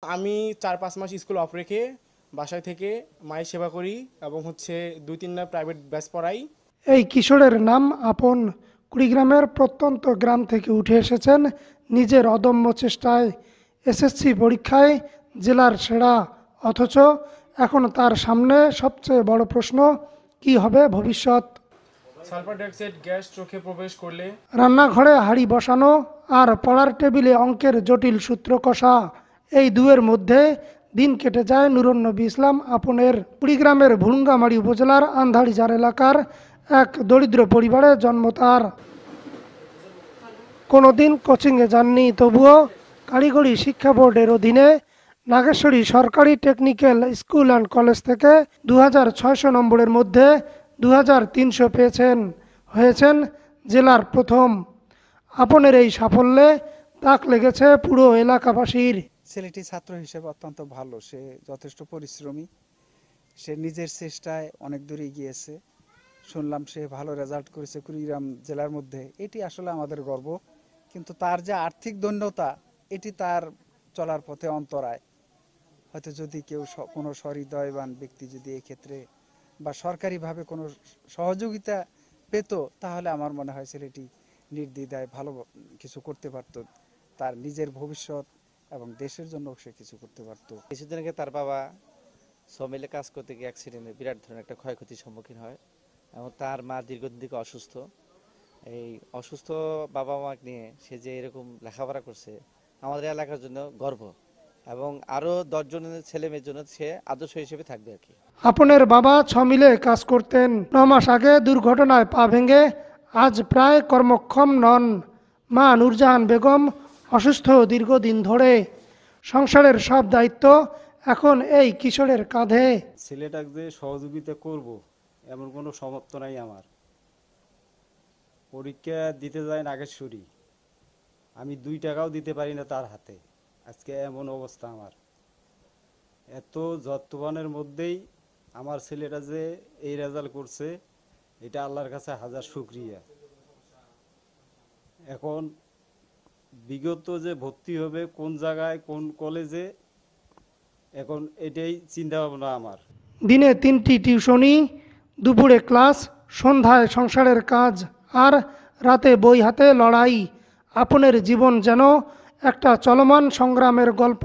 আমি ৪-৫ মাস school of রেখে বাসায় থেকে মায়ের সেবা করি এবং ২-৩টা প্রাইভেট ব্যাচ পড়াই। এই কিশোরের নাম আপন। কুড়িগ্রামের প্রত্যন্ত গ্রাম থেকে উঠে এসেছেন নিজের অদম্য চেষ্টায়। এসএসসি পরীক্ষায় জেলার সেরা, অথচ এখন তার সামনে সবচেয়ে বড় প্রশ্ন, কি হবে ভবিষ্যৎ। সালফার ডাইঅক্সাইড গ্যাস চোখে প্রবেশ করলে রান্নাঘরে হাঁড়ি বসানো আর পড়ার টেবিলে অঙ্কের জটিল সূত্র কষা, এই দুয়ের মধ্যে দিন কেটে যায় নুরুন্নবী ইসলাম আপনের। কুড়িগ্রামের ভুরুঙ্গামারী উপজেলার আন্ধারিঝার এলাকার এক দরিদ্র পরিবারে জন্ম তার। কোনোদিন কোচিংয়ে যাননি, তবুও কারিগরি শিক্ষা বোর্ডের অধীনে নাগেশ্বরী সরকারি টেকনিক্যাল স্কুল অ্যান্ড কলেজ থেকে 2600 নম্বরের মধ্যে 2300 পেয়েছেন, হয়েছেন জেলার প্রথম। আপনের এই সাফল্যে তাক লেগেছে পুরো এলাকাবাসীর। ছেলেটি ছাত্র হিসেবে অত্যন্ত ভালো, সে যথেষ্ট পরিশ্রমী, সে নিজের চেষ্টায় অনেক দূরে গিয়েছে। শুনলাম সে ভালো রেজাল্ট করেছে কুড়িগ্রাম জেলার মধ্যে, এটি আসলে আমাদের গর্ব। কিন্তু তার যে আর্থিক দৈন্যতা, এটি তার চলার পথে অন্তরায়। হয়তো যদি কেউ কোনো সহৃদয়বান ব্যক্তি যদি এক্ষেত্রে বা সরকারিভাবে কোনো সহযোগিতা পেত, তাহলে আমার মনে হয় ছেলেটি নির্দ্বিধায় ভালো কিছু করতে পারত, তার নিজের ভবিষ্যৎ এবং দেশের জন্য সে কিছু করতে পারত। কিছুদিন আগে তার বাবা সমিলে কাজ করতে গিয়ে অ্যাক্সিডেন্টে বিরাট ধরনের একটা ক্ষয়ক্ষতির সম্মুখীন হয় এবং তার মা দীর্ঘদিন থেকে অসুস্থ। এই অসুস্থ বাবা মাকে নিয়ে সে যে এরকম লেখাপড়া করছে, আমাদের এলাকার জন্য গর্ব এবং আরও 10 জনের ছেলে মেয়ের জন্য সে আদর্শ হিসেবে থাকবে আর কি। আপনের বাবা 6 মিলে কাজ করতেন। 9 মাস আগে দুর্ঘটনায় পা ভেঙে আজ প্রায় কর্মক্ষম নন। মা নূরজাহান বেগম অসুস্থ দীর্ঘদিন ধরে। সংসারের সব দায়িত্ব এখন এই কিশোরের কাঁধে। ছেলেটাকে যে সহযোগিতা করব এমন কোনো সামর্থ্য নাই আমার। পরীক্ষা দিতে যায় নাগেশ্বরী, আমি 2 টাকাও দিতে পারি না তার হাতে। আজকে এমন অবস্থা আমার। এত যত্নবানের মধ্যেই আমার ছেলেটা যে এই রেজাল্ট করছে, এটা আল্লাহর কাছে হাজার শুকরিয়া। এখন বিগত যে ভর্তি হবে কোন জায়গায় কোন কলেজে, এখন এটাই চিন্তা ভাবনা আমার। দিনে 3টি টিউশনি, দুপুরে ক্লাস, সন্ধ্যায় সংসারের কাজ, আর রাতে বই হাতে লড়াই। আপনের জীবন যেন একটা চলমান সংগ্রামের গল্প।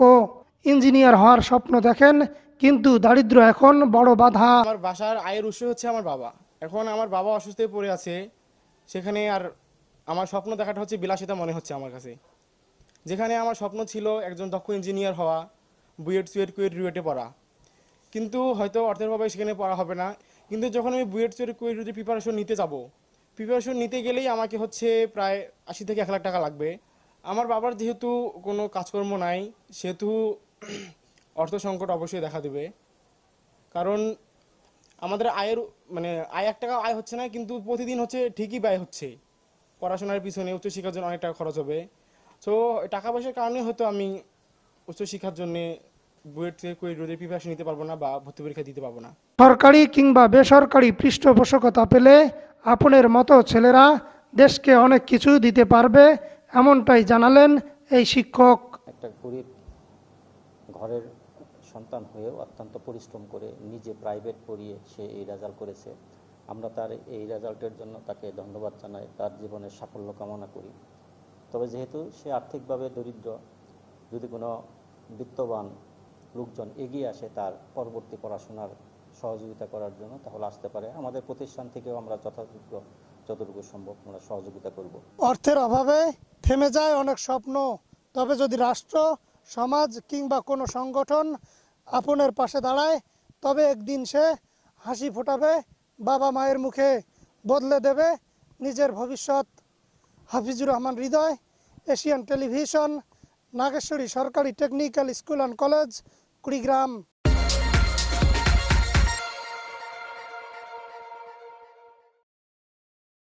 ইঞ্জিনিয়ার হওয়ার স্বপ্ন দেখেন, কিন্তু দারিদ্র্য এখন বড় বাধা। আমার বাসার আয়ের উৎস আমার বাবা। এখন আমার বাবা অসুস্থ হয়ে পড়ে আছে, সেখানে আর আমার স্বপ্ন দেখাটা বিলাসিতা মনে হচ্ছে আমার কাছে। যেখানে আমার স্বপ্ন ছিল একজন দক্ষ ইঞ্জিনিয়ার হওয়া, বুয়েট সুয়েট কুয়েট রুয়েটে পড়া, কিন্তু হয়তো অর্থের অভাবে সেখানে পড়া হবে না। কিন্তু যখন আমি বুয়েট সুয়েট কুয়েট রুয়েটে প্রিপারেশন নিতে যাব, প্রিপারেশন নিতে গেলেই আমাকে প্রায় 80 থেকে 1 লাখ টাকা লাগবে। আমার বাবার যেহেতু কোনো কাজকর্ম নাই, সেহেতু অর্থ সংকট অবশ্যই দেখা দেবে। কারণ আমাদের আয়ের আয় 1 টাকা আয় হচ্ছে না, কিন্তু প্রতিদিন ঠিকই ব্যয় হচ্ছে। পড়াশোনার পিছনে উচ্চশিক্ষার জন্য অনেক টাকা খরচ হবে। সো টাকা পয়সার কারণে হয়তো আমি উচ্চশিক্ষার জন্য বুয়েট থেকে কুয়েট রোডের প্রিপারেশন নিতে পারবো না বা ভর্তি পরীক্ষা দিতে পারবো না। সরকারি কিংবা বেসরকারি পৃষ্ঠপোষকতা পেলে আপনের মতো ছেলেরা দেশকে অনেক কিছু দিতে পারবে, এমনটাই জানালেন এই শিক্ষক। একটা গরিব ঘরের সন্তান হয়েও অত্যন্ত পরিশ্রম করে নিজে প্রাইভেট পড়িয়ে সে এই রেজাল্ট করেছে। আমরা তার এই রেজাল্টের জন্য তাকে ধন্যবাদ জানাই, তার জীবনের সাফল্য কামনা করি। তবে যেহেতু সে আর্থিকভাবে দরিদ্র, যদি কোনো বিত্তবান লোকজন এগিয়ে আসে তার পরবর্তী পড়াশোনার সহযোগিতা করার জন্য, তাহলে আসতে পারে। আমাদের প্রতিষ্ঠান থেকেও আমরা যথাযোগ্য যতটুকু সম্ভব আমরা সহযোগিতা করব। অর্থের অভাবে থেমে যায় অনেক স্বপ্ন, তবে যদি রাষ্ট্র, সমাজ কিংবা কোনো সংগঠন আপনের পাশে দাঁড়ায়, তবে একদিন সে হাসি ফোটাবে বাবা মায়ের মুখে, বদলে দেবে নিজের ভবিষ্যৎ। হাফিজুর রহমান হৃদয়, এশিয়ান টেলিভিশন, নাগেশ্বরী সরকারি technical school and college, Kurigram.